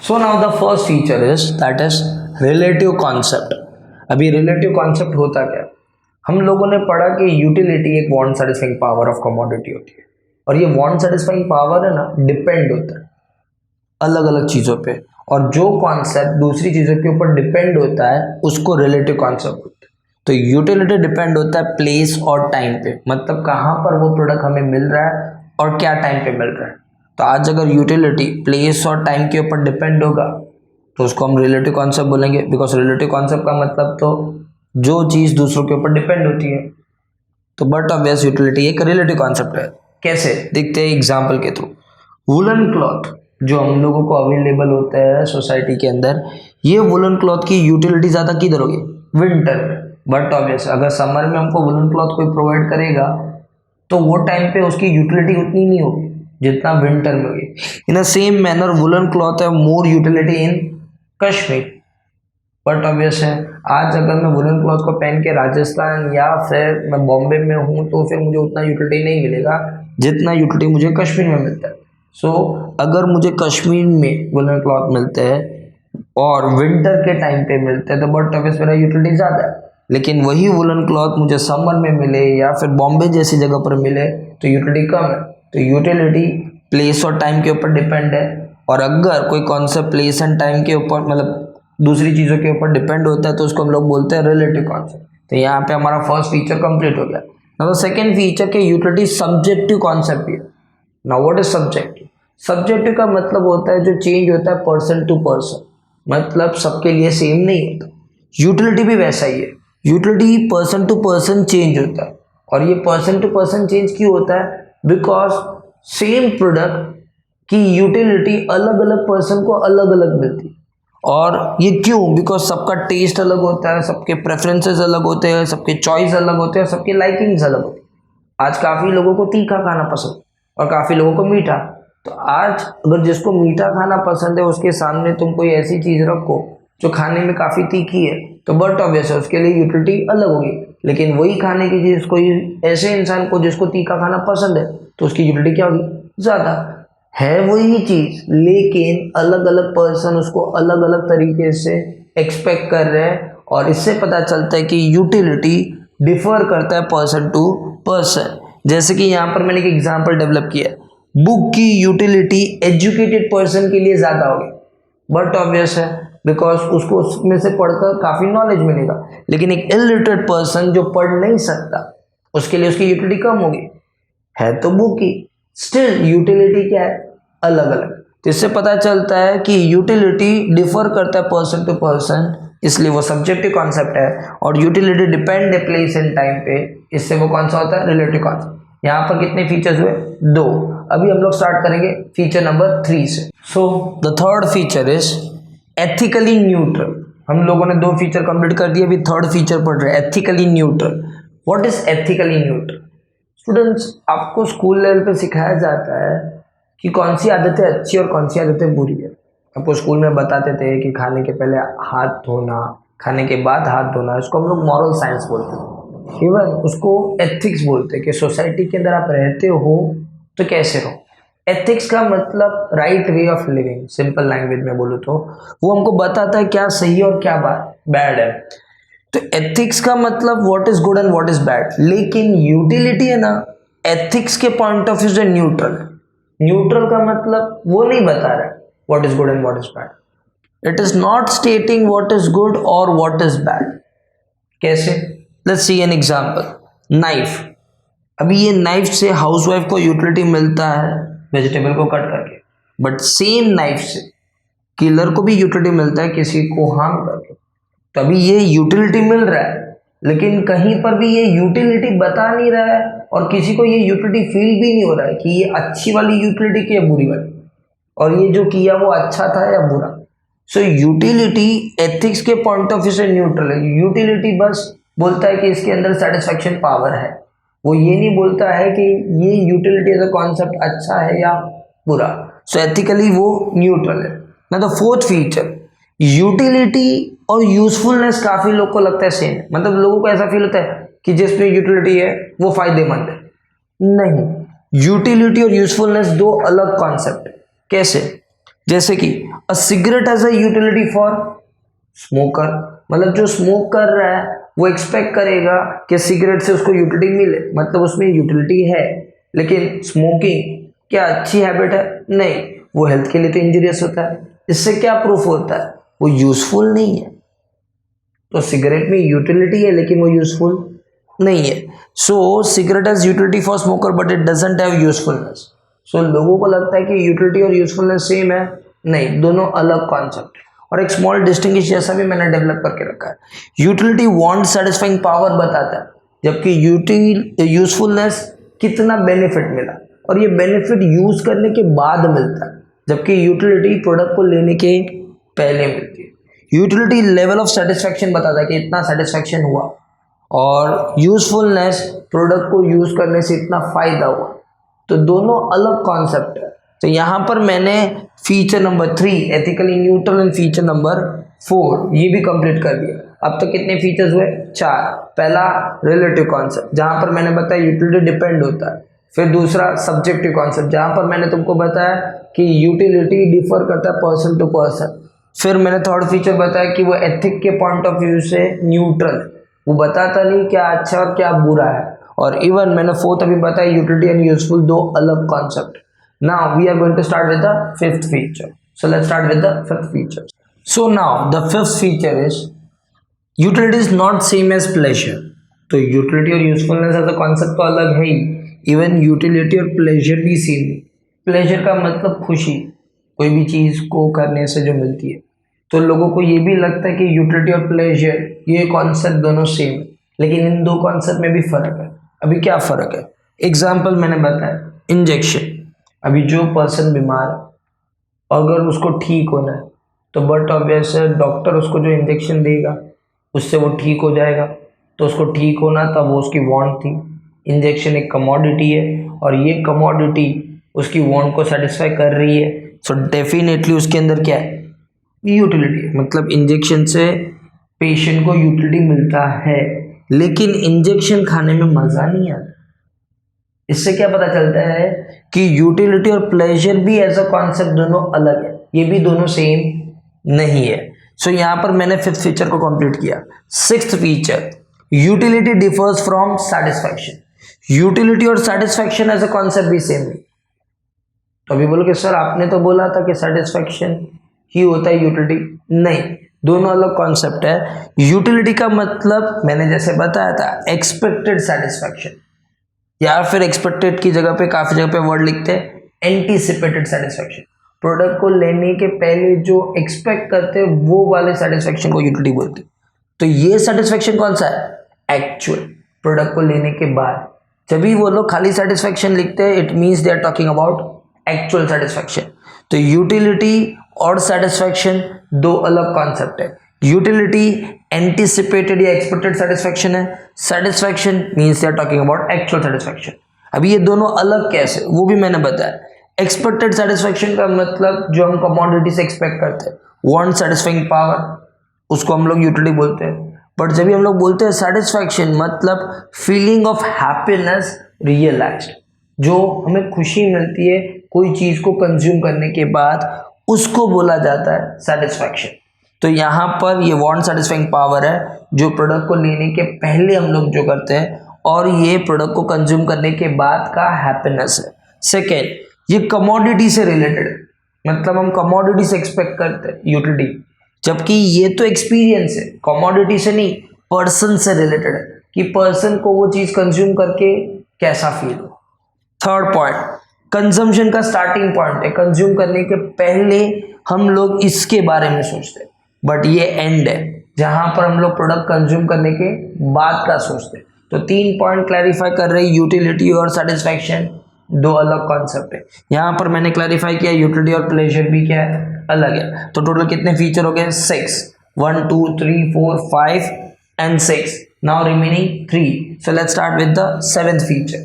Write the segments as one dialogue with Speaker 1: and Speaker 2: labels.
Speaker 1: So now the first feature is that is relative concept. अभी relative concept होता क्या? हम लोगों ने पढ़ा कि यूटिलिटी एक want satisfying power of commodity होती है, और ये वांट सेटिस्फाइंग पावर है ना, डिपेंड होता है अलग अलग चीज़ों पे, और जो कॉन्सेप्ट दूसरी चीज़ों के ऊपर डिपेंड होता है उसको रिलेटिव कॉन्सेप्ट होता है। तो यूटिलिटी डिपेंड होता है प्लेस और टाइम पे, मतलब कहाँ पर वो प्रोडक्ट हमें मिल रहा है और क्या टाइम पे मिल रहा है। तो आज अगर यूटिलिटी प्लेस और टाइम के ऊपर डिपेंड होगा तो उसको हम रिलेटिव कॉन्सेप्ट बोलेंगे, बिकॉज रिलेटिव कॉन्सेप्ट का मतलब तो जो चीज़ दूसरों के ऊपर डिपेंड होती है। तो बट ऑब्वियस यूटिलिटी एक रिलेटिव कॉन्सेप्ट है। कैसे देखते हैं एग्जाम्पल के थ्रू। वुलन क्लॉथ जो हम लोगों को अवेलेबल होता है सोसाइटी के अंदर, ये वुलन क्लॉथ की यूटिलिटी ज़्यादा किधर होगी? विंटर में। बट ऑब्वियस अगर समर में हमको वुलन क्लॉथ कोई प्रोवाइड करेगा तो वो टाइम पे उसकी यूटिलिटी उतनी नहीं होगी जितना विंटर में होगी। In a same manner woollen cloth है more utility in Kashmir. But obvious है आज अगर मैं वुलन क्लॉथ को पहन के राजस्थान या फिर मैं बॉम्बे में हूँ तो फिर मुझे उतना यूटिलिटी नहीं मिलेगा जितना यूटिलिटी मुझे कश्मीर में मिलता है। सो अगर मुझे कश्मीर में वुलन क्लॉथ मिलते हैं और विंटर के टाइम पे मिलते हैं तो बट ऑब्वियस मेरा यूटिलिटी ज़्यादा है। लेकिन वही वुलन क्लॉथ मुझे समर में मिले या फिर बॉम्बे जैसी जगह पर मिले तो यूटिलिटी कम है। तो यूटिलिटी प्लेस और टाइम के ऊपर डिपेंड है, और अगर कोई कॉन्सेप्ट प्लेस एंड टाइम के ऊपर मतलब दूसरी चीज़ों के ऊपर डिपेंड होता है तो उसको हम लोग बोलते हैं रिलेटिव कॉन्सेप्ट। तो यहाँ पे हमारा फर्स्ट फीचर कंप्लीट हो गया। नाउ द सेकंड फीचर के यूटिलिटी सब्जेक्टिव कॉन्सेप्ट है। Now what is subjective? Subjective का मतलब होता है जो चेंज होता है पर्सन टू पर्सन, मतलब सबके लिए सेम नहीं होता। यूटिलिटी भी वैसा ही है, utility person to person change होता है। और ये पर्सन टू पर्सन चेंज क्यों होता है? बिकॉज सेम प्रोडक्ट की यूटिलिटी अलग अलग पर्सन को अलग अलग मिलती है। और ये क्यों? बिकॉज सबका टेस्ट अलग होता है, सबके प्रेफरेंसेस अलग होते हैं, सबके चॉइस अलग होते हैं, सबके लाइकिंग्स अलग होती है। आज काफ़ी लोगों को तीखा खाना पसंद और काफ़ी लोगों को मीठा। तो आज अगर जिसको मीठा खाना पसंद है उसके सामने तुम कोई ऐसी चीज़ रखो जो खाने में काफ़ी तीखी है तो बट ऑब्वियस है उसके लिए यूटिलिटी अलग होगी। लेकिन वही खाने की चीज़ कोई ऐसे इंसान को जिसको तीखा खाना पसंद है तो उसकी यूटिलिटी क्या होगी? ज़्यादा। है वही चीज़ लेकिन अलग अलग पर्सन उसको अलग अलग तरीके से एक्सपेक्ट कर रहे हैं, और इससे पता चलता है कि यूटिलिटी डिफर करता है पर्सन टू पर्सन। जैसे कि यहाँ पर मैंने एक एग्जांपल डेवलप किया, बुक की यूटिलिटी एजुकेटेड पर्सन के लिए ज़्यादा होगी। बट ऑब्वियस है बिकॉज उसको उसमें से पढ़कर काफ़ी नॉलेज मिलेगा। लेकिन एक इलिटरेट पर्सन जो पढ़ नहीं सकता उसके लिए उसकी यूटिलिटी कम होगी। है तो बुक की, स्टिल यूटिलिटी क्या है? अलग अलग। तो इससे पता चलता है कि यूटिलिटी डिफर करता है पर्सन टू पर्सन, इसलिए वो सब्जेक्टिव कॉन्सेप्ट है। और यूटिलिटी डिपेंड है प्लेस एंड टाइम पे, इससे वो कौन सा होता है? Relative concept. यहाँ पर कितने फीचर्स हुए? 2। अभी हम लोग स्टार्ट करेंगे फीचर नंबर 3 से। So the third feature is ethically neutral. हम लोगों ने 2 फीचर कंप्लीट कर दिए, अभी थर्ड फीचर पढ़ रहे हैं, ethically neutral. What is ethically neutral? Students, आपको स्कूल लेवल पे सिखाया जाता है कि कौन सी आदतें अच्छी और कौन सी आदतें बुरी है। आपको स्कूल में बताते थे कि खाने के पहले हाथ धोना, खाने के बाद हाथ धोना, इसको हम लोग मॉरल साइंस बोलते हैं। इवन उसको एथिक्स बोलते हैं कि सोसाइटी के अंदर आप रहते हो तो कैसे रहो। एथिक्स का मतलब right way of living, simple language में बोलूँ तो वो हमको बताता है क्या सही और क्या बैड है। तो एथिक्स का मतलब what is good and what is bad. लेकिन यूटिलिटी है ना, एथिक्स के पॉइंट ऑफ व्यू से न्यूट्रल है। न्यूट्रल का मतलब वो नहीं बता रहा है what is good and what is bad. It is not stating what is good और व्हाट इज बैड। कैसे? Let's see an example. Knife. अभी ये नाइफ से हाउसवाइफ को यूटिलिटी मिलता है वेजिटेबल को कट करके, बट सेम नाइफ से किलर को भी यूटिलिटी मिलता है किसी को हार्म करके। तो अभी ये यूटिलिटी मिल रहा है लेकिन कहीं पर भी ये यूटिलिटी बता नहीं रहा है, और किसी को ये यूटिलिटी फील भी नहीं हो रहा है कि ये अच्छी वाली यूटिलिटी की या बुरी वाली, और ये जो किया वो अच्छा था या बुरा। सो यूटिलिटी एथिक्स के पॉइंट ऑफ व्यू से न्यूट्रल है। यूटिलिटी बस बोलता है कि इसके अंदर सेटिस्फैक्शन पावर है, वो ये नहीं बोलता है कि ये यूटिलिटी एज अ कॉन्सेप्ट अच्छा है या बुरा। सो एथिकली वो न्यूट्रल है ना। द फोर्थ फीचर, यूटिलिटी और यूजफुलनेस काफी लोग को लगता है सेम है, मतलब लोगों को ऐसा फील होता है कि जिसमें यूटिलिटी है वो फायदेमंद है। नहीं, यूटिलिटी और यूजफुलनेस 2 अलग कॉन्सेप्ट है। कैसे? जैसे कि a cigarette as a utility for smoker, मतलब जो स्मोक कर रहा है वो एक्सपेक्ट करेगा कि सिगरेट से उसको यूटिलिटी मिले, मतलब उसमें यूटिलिटी है। लेकिन स्मोकिंग क्या अच्छी हैबिट है? नहीं, वो हेल्थ के लिए तो इंजूरियस होता है। इससे क्या प्रूफ होता है? वो यूजफुल नहीं है। तो सिगरेट में यूटिलिटी है लेकिन वो यूजफुल नहीं है। So cigarette has utility for smoker but it doesn't have usefulness. So लोगों को लगता है कि यूटिलिटी और यूजफुलनेस सेम है, नहीं, दोनों अलग कॉन्सेप्ट है। और एक स्मॉल डिस्टिंग्विश जैसा भी मैंने डेवलप करके रखा है। यूटिलिटी वांट सेटिस्फाइंग पावर बताता है, जबकि यूजफुलनेस कितना बेनिफिट मिला, और ये बेनिफिट यूज करने के बाद मिलता है, जबकि यूटिलिटी प्रोडक्ट को लेने के पहले मिलती है। यूटिलिटी लेवल ऑफ सेटिस्फेक्शन बताता है कि इतना सेटिस्फेक्शन हुआ, और यूजफुलनेस प्रोडक्ट को यूज करने से इतना फायदा हुआ। तो दोनों अलग कॉन्सेप्ट है। तो यहाँ पर मैंने feature number 3 ethically neutral and feature number 4 ये भी कंप्लीट कर दिया। अब तक कितने फीचर्स हुए? 4। पहला रिलेटिव कॉन्सेप्ट, जहाँ पर मैंने बताया यूटिलिटी डिपेंड होता है। फिर दूसरा सब्जेक्टिव कॉन्सेप्ट, जहाँ पर मैंने तुमको बताया कि यूटिलिटी डिफर करता है पर्सन टू पर्सन। फिर मैंने थर्ड फीचर बताया कि वो एथिक के पॉइंट ऑफ व्यू से न्यूट्रल, वो बताता नहीं क्या अच्छा और क्या बुरा है। और इवन मैंने फोर्थ अभी बताया यूटिलिटी एंड यूजफुल, दो अलग concept. Now we are going to start with the fifth feature. So let's start with the fifth feature. So now the fifth feature is utility is not same as pleasure. तो utility और usefulness as a concept तो अलग है ही, even utility और pleasure भी same है। Pleasure का मतलब खुशी, कोई भी चीज़ को करने से जो मिलती है। तो लोगों को ये भी लगता है कि यूटिलिटी और प्लेजर ये कॉन्सेप्ट दोनों सेम है, लेकिन इन दो कॉन्सेप्ट में भी फ़र्क है। अभी क्या फ़र्क है? एग्जाम्पल मैंने बताया, इंजेक्शन। अभी जो पर्सन बीमार है, अगर उसको ठीक होना है तो बट ऑब्वियस है डॉक्टर उसको जो इंजेक्शन देगा उससे वो ठीक हो जाएगा। तो उसको ठीक होना तब वो उसकी वांट थी। इंजेक्शन एक कमोडिटी है और ये कमोडिटी उसकी वांट को सेटिस्फाई कर रही है। सो डेफिनेटली उसके अंदर क्या है? यूटिलिटी है। मतलब इंजेक्शन से पेशेंट को यूटिलिटी मिलता है, लेकिन इंजेक्शन खाने में मज़ा नहीं आता। इससे क्या पता चलता है कि यूटिलिटी और प्लेजर भी एज अ कॉन्सेप्ट दोनों अलग है, ये भी दोनों सेम नहीं है। सो यहाँ पर मैंने फिफ्थ फीचर को कंप्लीट किया। Sixth feature, utility differs from satisfaction. Utility और सेटिस्फैक्शन एज अ कॉन्सेप्ट भी सेम है। तो अभी बोलो कि सर आपने तो बोला था कि सेटिस्फैक्शन ही होता है यूटिलिटी, नहीं, दोनों अलग कॉन्सेप्ट है। यूटिलिटी का मतलब मैंने जैसे बताया था एक्सपेक्टेड सेटिस्फैक्शन, या फिर एक्सपेक्टेड की जगह पे काफी जगह पे वर्ड लिखते हैं एंटीसिपेटेड सेटिस्फैक्शन। प्रोडक्ट को लेने के पहले जो एक्सपेक्ट करते हैं वो वाले सेटिस्फैक्शन को यूटिलिटी बोलते हैं। तो ये सेटिस्फैक्शन कौन सा है? एक्चुअल, प्रोडक्ट को लेने के बाद। जब भी वो लोग खाली सेटिस्फैक्शन लिखते हैं it means they are talking about actual satisfaction. तो यूटिलिटी और सेटिस्फैक्शन दो अलग कॉन्सेप्ट है। यूटिलिटी एंटीसिपेटेड या एक्सपेक्टेड सेटिस्फैक्शन है, satisfaction means they are talking about actual satisfaction. अभी ये दोनों अलग कैसे, वो भी मैंने बताया। एक्सपेक्टेड सेटिस्फैक्शन का मतलब जो हम कमोडिटी से एक्सपेक्ट करते हैं, वांट सेटिस्फाइंग पावर, उसको हम लोग यूटिलिटी बोलते हैं। बट जब भी हम लोग बोलते हैं सेटिस्फैक्शन, मतलब फीलिंग ऑफ हैप्पीनेस रियलाइज्ड, जो हमें खुशी मिलती है कोई चीज को कंज्यूम करने के बाद, उसको बोला जाता है सेटिस्फैक्शन। तो यहाँ पर ये वांट सेटिस्फाइंग पावर है जो प्रोडक्ट को लेने के पहले हम लोग जो करते हैं, और ये प्रोडक्ट को कंज्यूम करने के बाद का हैप्पीनेस है। सेकेंड, ये कमोडिटी से रिलेटेड है, मतलब हम कमोडिटी से एक्सपेक्ट करते हैं यूटिलिटी, जबकि ये तो एक्सपीरियंस है, कमोडिटी से नहीं, पर्सन से रिलेटेड है कि पर्सन को वो चीज कंज्यूम करके कैसा फील हो। थर्ड पॉइंट, कंजम्पशन का स्टार्टिंग पॉइंट है, कंज्यूम करने के पहले हम लोग इसके बारे में सोचते हैं, बट ये एंड है जहां पर हम लोग प्रोडक्ट कंज्यूम करने के बाद का सोचते हैं। तो 3 पॉइंट क्लैरिफाई कर रहे, यूटिलिटी और सेटिस्फैक्शन दो अलग कॉन्सेप्ट है। यहाँ पर मैंने क्लैरिफाई किया यूटिलिटी और प्लेजर भी क्या है, अलग है। तो टोटल कितने फीचर हो गए? 6, 1 2 3 4 5 and 6, now remaining 3। So let's start with the 7th feature.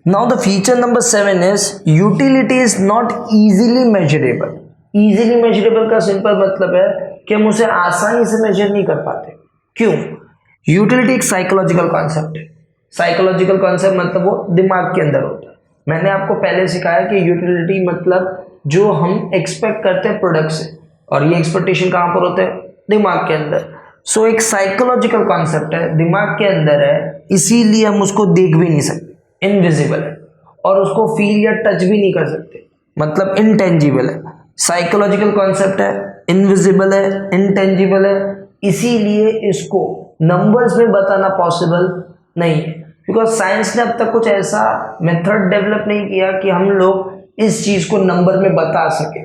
Speaker 1: Now the feature number 7 is utility is not easily measurable. Easily measurable का सिंपल मतलब है कि हम उसे आसानी से मेजर नहीं कर पाते। क्यों? यूटिलिटी एक साइकोलॉजिकल कॉन्सेप्ट है। साइकोलॉजिकल कॉन्सेप्ट मतलब वो दिमाग के अंदर होता है, मैंने आपको पहले सिखाया कि यूटिलिटी मतलब जो हम एक्सपेक्ट करते हैं प्रोडक्ट से, और ये एक्सपेक्टेशन कहाँ पर होते हैं? दिमाग के अंदर। सो एक साइकोलॉजिकल कॉन्सेप्ट है, दिमाग के अंदर है, इसीलिए हम उसको देख भी नहीं सकते, इनविजिबल है, और उसको फील या टच भी नहीं कर सकते, मतलब इनटेंजिबल है। साइकोलॉजिकल कॉन्सेप्ट है, इनविजिबल है, इनटेंजिबल है, इसीलिए इसको नंबर्स में बताना पॉसिबल नहीं है, बिकॉज साइंस ने अब तक कुछ ऐसा मेथड डेवलप नहीं किया कि हम लोग इस चीज को नंबर में बता सके।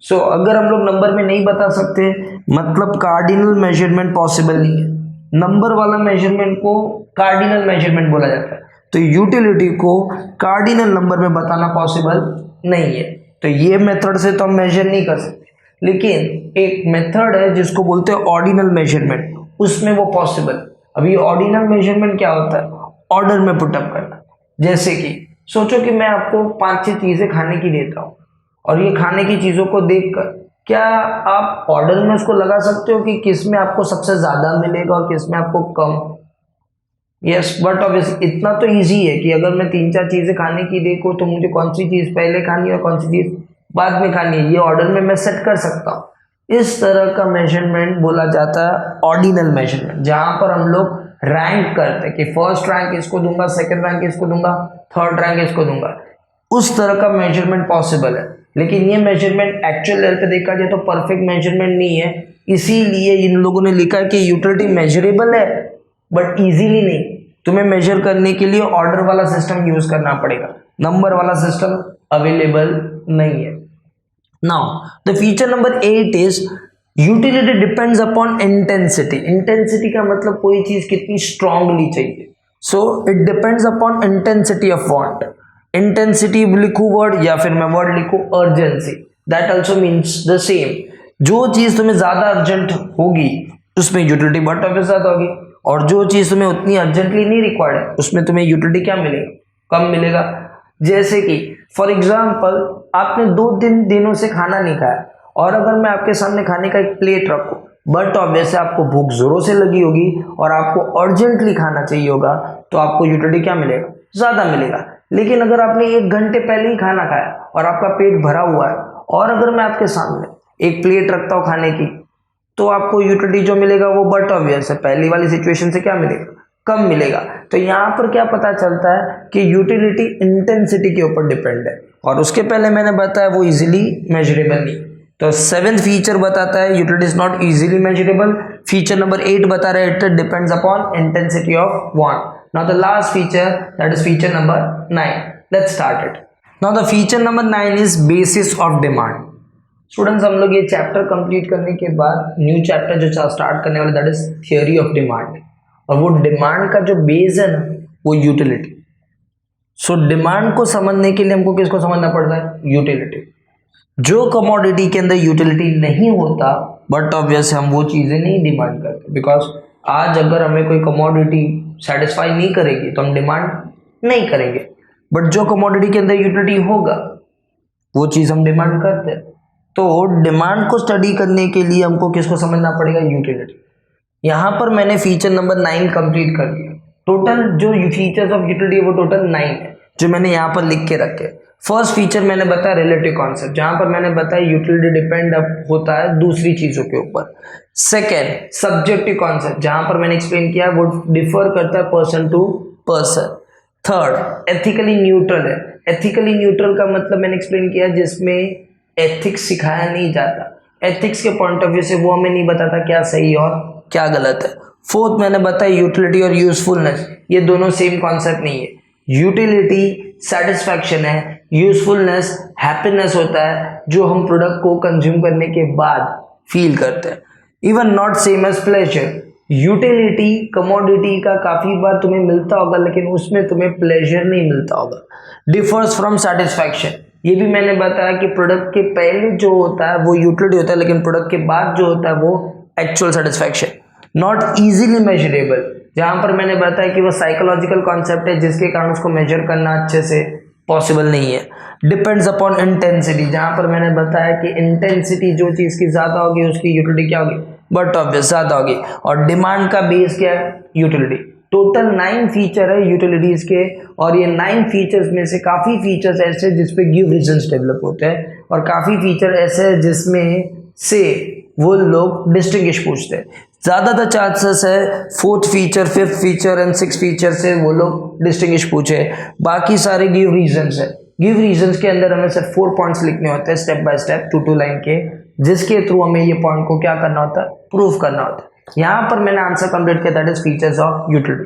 Speaker 1: सो अगर हम लोग नंबर में नहीं बता सकते, मतलब कार्डिनल मेजरमेंट पॉसिबल नहीं है। नंबर वाला मेजरमेंट को कार्डिनल मेजरमेंट बोला जाता है, तो यूटिलिटी को कार्डिनल नंबर में बताना पॉसिबल नहीं है। तो ये मेथड से तो हम मेजर नहीं कर सकते, लेकिन एक मेथड है जिसको बोलते हैं ऑर्डिनल मेजरमेंट, उसमें वो पॉसिबल। अभी ऑर्डिनल मेजरमेंट क्या होता है? ऑर्डर में पुटअप करना। जैसे कि सोचो कि मैं आपको 5-6 चीजें खाने की देता हूँ, और ये खाने की चीजों को देखकर क्या आप ऑर्डर में उसको लगा सकते हो कि किस में आपको सबसे ज्यादा मिलेगा और किस में आपको कम? यस, बट ऑब्वियसली इतना तो इजी है कि अगर मैं 3-4 चीजें खाने की देखूँ तो मुझे कौन सी चीज पहले खानी है और कौन सी चीज बाद में खानी है, ये ऑर्डर में मैं सेट कर सकता हूँ। इस तरह का मेजरमेंट बोला जाता है ऑर्डिनल मेजरमेंट, जहां पर हम लोग रैंक करते हैं कि फर्स्ट रैंक इसको दूंगा, सेकंड रैंक इसको दूंगा, थर्ड रैंक इसको दूंगा। उस तरह का मेजरमेंट पॉसिबल है, लेकिन ये मेजरमेंट एक्चुअल लेवल पे देखा जाए तो परफेक्ट मेजरमेंट नहीं है। इसीलिए इन लोगों ने लिखा कि यूटिलिटी मेजरेबल है बट इजीली नहीं। तुम्हें मेजर करने के लिए ऑर्डर वाला सिस्टम यूज करना पड़ेगा, नंबर वाला सिस्टम अवेलेबल नहीं है। Now the feature number 8 is utility depends upon intensity. Intensity का मतलब कोई चीज कितनी स्ट्रांगली चाहिए। So it depends upon intensity of want. Intensity लिखूं वर्ड या फिर मैं वर्ड लिखूं urgency, that also means the same. जो चीज तुम्हें ज्यादा अर्जेंट होगी उसमें यूटिलिटी बहुत ऑब्वियस ज्यादा होगी, और जो चीज तुम्हें उतनी अर्जेंटली नहीं रिक्वायर्ड है उसमें तुम्हें यूटिलिटी क्या मिलेगा? कम मिलेगा। जैसे कि फॉर एग्जाम्पल आपने 2-3 दिनों से खाना नहीं खाया, और अगर मैं आपके सामने खाने का एक प्लेट रखूं, बट ऑब्वियसली आपको भूख जोरों से लगी होगी और आपको अर्जेंटली खाना चाहिए होगा, तो आपको यूटिलिटी क्या मिलेगा? ज्यादा मिलेगा। लेकिन अगर आपने 1 घंटे पहले ही खाना खाया और आपका पेट भरा हुआ है, और अगर मैं आपके सामने एक प्लेट रखता हूँ खाने की, तो आपको यूटिलिटी जो मिलेगा वो बट ऑब्वियस है, पहली वाली सिचुएशन से क्या मिलेगा? कम मिलेगा। तो यहाँ पर क्या पता चलता है कि यूटिलिटी इंटेंसिटी के ऊपर डिपेंड है, और उसके पहले मैंने बताया वो इजीली मेजरेबल नहीं। तो 7th फीचर बताता है utility is not easily measurable. Feature number 8 बता रहा है it depends upon intensity of want. Now the last feature, that is feature number 9। Let's start it. Now the feature number 9 is basis of demand. Students, हम लोग ये chapter complete करने के बाद new chapter जो स्टार्ट करने वाले, that is theory of demand, और वो डिमांड का जो बेस है ना वो यूटिलिटी। सो डिमांड को समझने के लिए हमको किसको समझना पड़ता है? यूटिलिटी। जो कमोडिटी के अंदर यूटिलिटी नहीं होता, बट ऑब्वियस हम वो चीजें नहीं डिमांड करते, बिकॉज आज अगर हमें कोई कमोडिटी सेटिस्फाई नहीं करेगी तो हम डिमांड नहीं करेंगे, बट जो कमोडिटी के अंदर यूटिलिटी होगा वो चीज हम डिमांड करते हैं। तो डिमांड को स्टडी करने के लिए हमको किसको समझना पड़ेगा? यूटिलिटी। यहां पर मैंने फीचर नंबर 9 कंप्लीट कर दिया। टोटल जो फीचर्स ऑफ यूटिलिटी वो टोटल 9 है जो मैंने यहाँ पर लिख के रखे। फर्स्ट फीचर मैंने बताया रिलेटिव कॉन्सेप्ट, जहां पर मैंने बताया यूटिलिटी डिपेंड होता है दूसरी चीजों के ऊपर। सेकेंड सब्जेक्टिव कॉन्सेप्ट, जहां पर मैंने एक्सप्लेन किया वो डिफर करता है person to person. Third ethically neutral है। एथिकली न्यूट्रल का मतलब मैंने एक्सप्लेन किया जिसमें एथिक्स सिखाया नहीं जाता, एथिक्स के पॉइंट ऑफ व्यू से वो हमें नहीं बताता क्या सही और क्या गलत है। फोर्थ मैंने बताया यूटिलिटी और यूजफुलनेस, ये दोनों सेम कॉन्सेप्ट नहीं है। यूटिलिटी सेटिस्फैक्शन है, यूजफुलनेस हैप्पीनेस होता है जो हम प्रोडक्ट को कंज्यूम करने के बाद फील करते हैं। Even not same as pleasure. Utility commodity का काफी बार तुम्हें मिलता होगा लेकिन उसमें तुम्हें प्लेजर नहीं मिलता होगा। डिफर्स फ्रॉम सेटिस्फैक्शन, ये भी मैंने बताया कि प्रोडक्ट के पहले जो होता है वो यूटिलिटी होता है, लेकिन प्रोडक्ट के बाद जो होता है वो actual satisfaction. Not easily measurable, जहां पर मैंने बताया कि वो साइकोलॉजिकल कॉन्सेप्ट है जिसके कारण उसको मेजर करना अच्छे से पॉसिबल नहीं है। डिपेंड्स अपॉन इंटेंसिटी, जहां पर मैंने बताया कि इंटेंसिटी जो चीज की ज्यादा होगी उसकी यूटिलिटी क्या होगी? बट ऑब्वियस ज्यादा होगी। और डिमांड का बेस क्या है? यूटिलिटी। टोटल 9 फीचर है यूटिलिटीज के, और ये 9 फीचर्स में से काफ़ी फीचर्स ऐसे हैं जिसपे गिव रीजंस डेवलप होते हैं, और काफ़ी फीचर ऐसे हैं जिसमें से वो लोग डिस्टिंग्विश पूछते हैं। ज़्यादातर चांसेस है 4th feature, 5th feature and 6th feature से वो लोग डिस्टिंग्विश पूछे, बाकी सारे गिव रीजंस है। गिव रीजंस के अंदर हमें सिर्फ 4 पॉइंट्स लिखने होते हैं स्टेप बाय स्टेप, 2 लाइन के, जिसके थ्रू हमें ये पॉइंट को क्या करना होता है, प्रूव करना होता है। यहाँ पर मैंने आंसर कंप्लीट किया, that is features of utility.